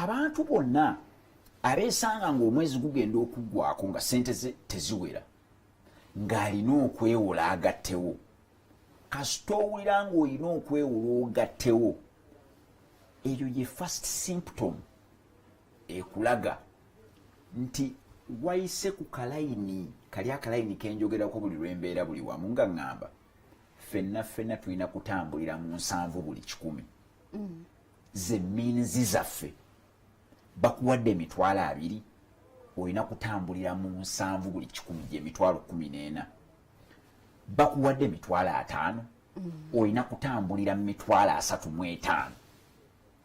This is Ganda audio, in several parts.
abantu bonna abeesanga ng'omwezi gugenda okuggwako nga sente teziwera ng'alina okwewola agattewo kasita owulira ng'olina okwewola ogattewo eyo ye first symptom ekulaga nti wayise ku kalayini kali akalayini kenjogerako buli lwembeera buli wamu nga ŋŋamba ffenna tulina kutambulira mu 7 buli 100 ze means zaffe bakuwadde emitwalo 2 olina kutambulira mu 7 buli 100 gye emitwalo 14 bakuwadde emitwalo 5 olina kutambulira mu mitwalo 35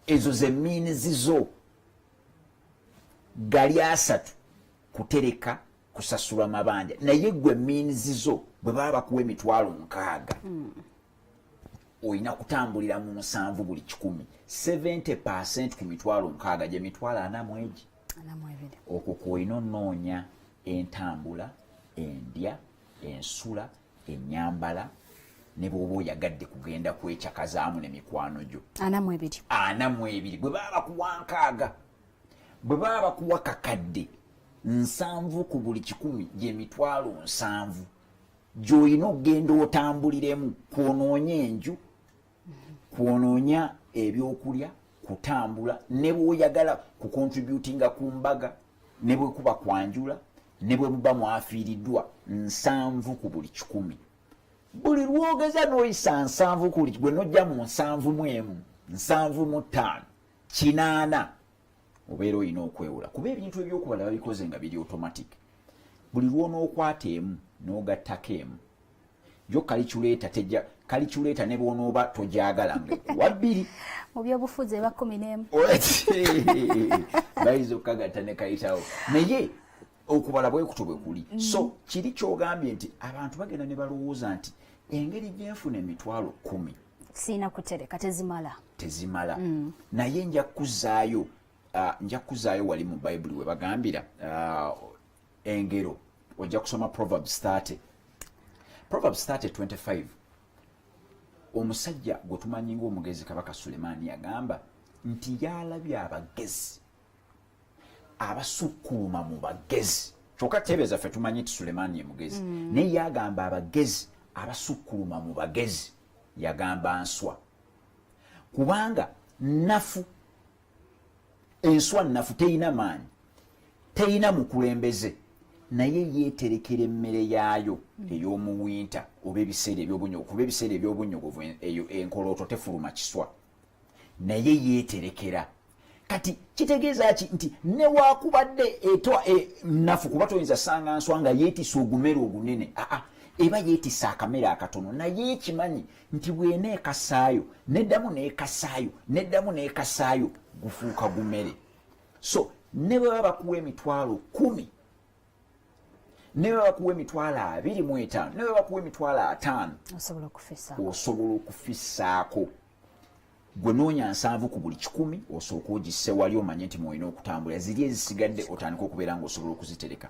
ezo ze means zo gali 3 kutereka kusasula mabanja naye gwe means zo bwe baba bakuwa emitwalo 6 olina kutambulira mu 7 buli 100 70% ku mitwalo 6 gye mitwalo 4 okwo kwolina onoonya entambula endya ensula ennyambala ne bw'oba oyagadde kugenda kwekyakazaamu n'emikwano gyo 42 bwe baba bakuwa 6 bwe baba bakuwa kakadde 7 ku buli 100 gy'emitwalo 7 gy'olina okugenda otambuliremu kwonoonya enju kwonoonya ebyokulya kutambula ne bw'oyagala kukontributinga ku mbaga ne bwe kuba kwanjula ne bwe muba mwafiiriddwa 7 ku buli 100 buli lwogeza n'oyisa 7 kuli gwe nojja mu 7 mu emu 7 mu 5 8 obeera olina okwewola kuba ebintu ebyokubala babikoze nga biri automatic buli lwonookwata emu n'ogattako emu yo kalikyuleeta ne bwonooba tojagala ngekuwa 2 mu byobufuzi eba 11 bayinza okukagatta ne kayitawo naye okubala bwekuto bwe kuli so kiri kyogambye nti abantu bagenda ne balowooza nti engeri gyenfuna emitwalo 10 siina kutereka tezimala naye nja kuzaayo wali mu bayibuli we bagambira engero ojja kusoma Proverbs 30:25 omusajja gwe tumanyi ng'omugezi kabaka Sulemaani yagamba nti yalabye abagezi abasukkuluma mu bagezi kyokka tebeeza ffe tumanyi nti Sulemaani ye mugezi naye yagamba abagezi abasukkuluma mu bagezi yagamba nswa kubanga nafu enswa nafu teyina maanyi teyina mukulembeze naye yeeterekera emmere yaayo ey'omu winta oba ebiseera eby'obunyogovu kuba ebiseera eby'obunyogovu eyo enkolooto tefuluma kiswa naye yeeterekera kati kitegeeza ki nti ne waakubadde nafu kuba toyinza sanga nswa nga yeetisa ogumere ogunene eba yeetisa akamere akatono naye ekimanyi nti bw'eneekasaayo neddamu neekasaayo gufuuka gumere so ne bwe baba bakuwa emitwalo 10 ne bwe bakuwa emitwalo 25 ne bwe bakuwa emitwalo 5 osobola okufissaako gwe noonya 7 ku buli 100 osooka ogisse wali omanye nti mwolina okutambula ziri ezisigadde otandika okubeera ng'osobola okuzitereka